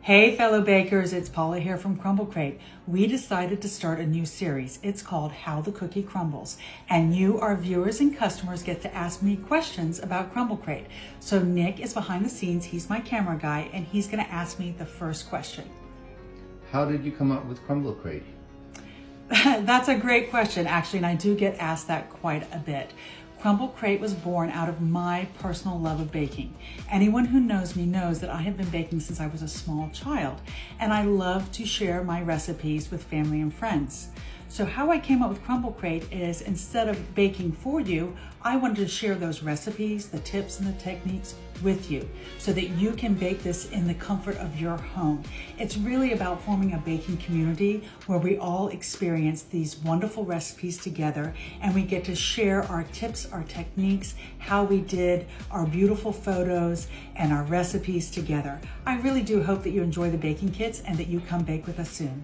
Hey fellow bakers, it's Paula here from Crumble Crate. We decided to start a new series. It's called How the Cookie Crumbles. And you, our viewers and customers, get to ask me questions about Crumble Crate. So Nick is behind the scenes, he's my camera guy, and he's gonna ask me the first question. How did you come up with Crumble Crate? That's a great question, actually, and I do get asked that quite a bit. Crumble Crate was born out of my personal love of baking. Anyone who knows me knows that I have been baking since I was a small child, and I love to share my recipes with family and friends. So how I came up with Crumble Crate is, instead of baking for you, I wanted to share those recipes, the tips and the techniques with you so that you can bake this in the comfort of your home. It's really about forming a baking community where we all experience these wonderful recipes together and we get to share our tips, our techniques, how we did our beautiful photos and our recipes together. I really do hope that you enjoy the baking kits and that you come bake with us soon.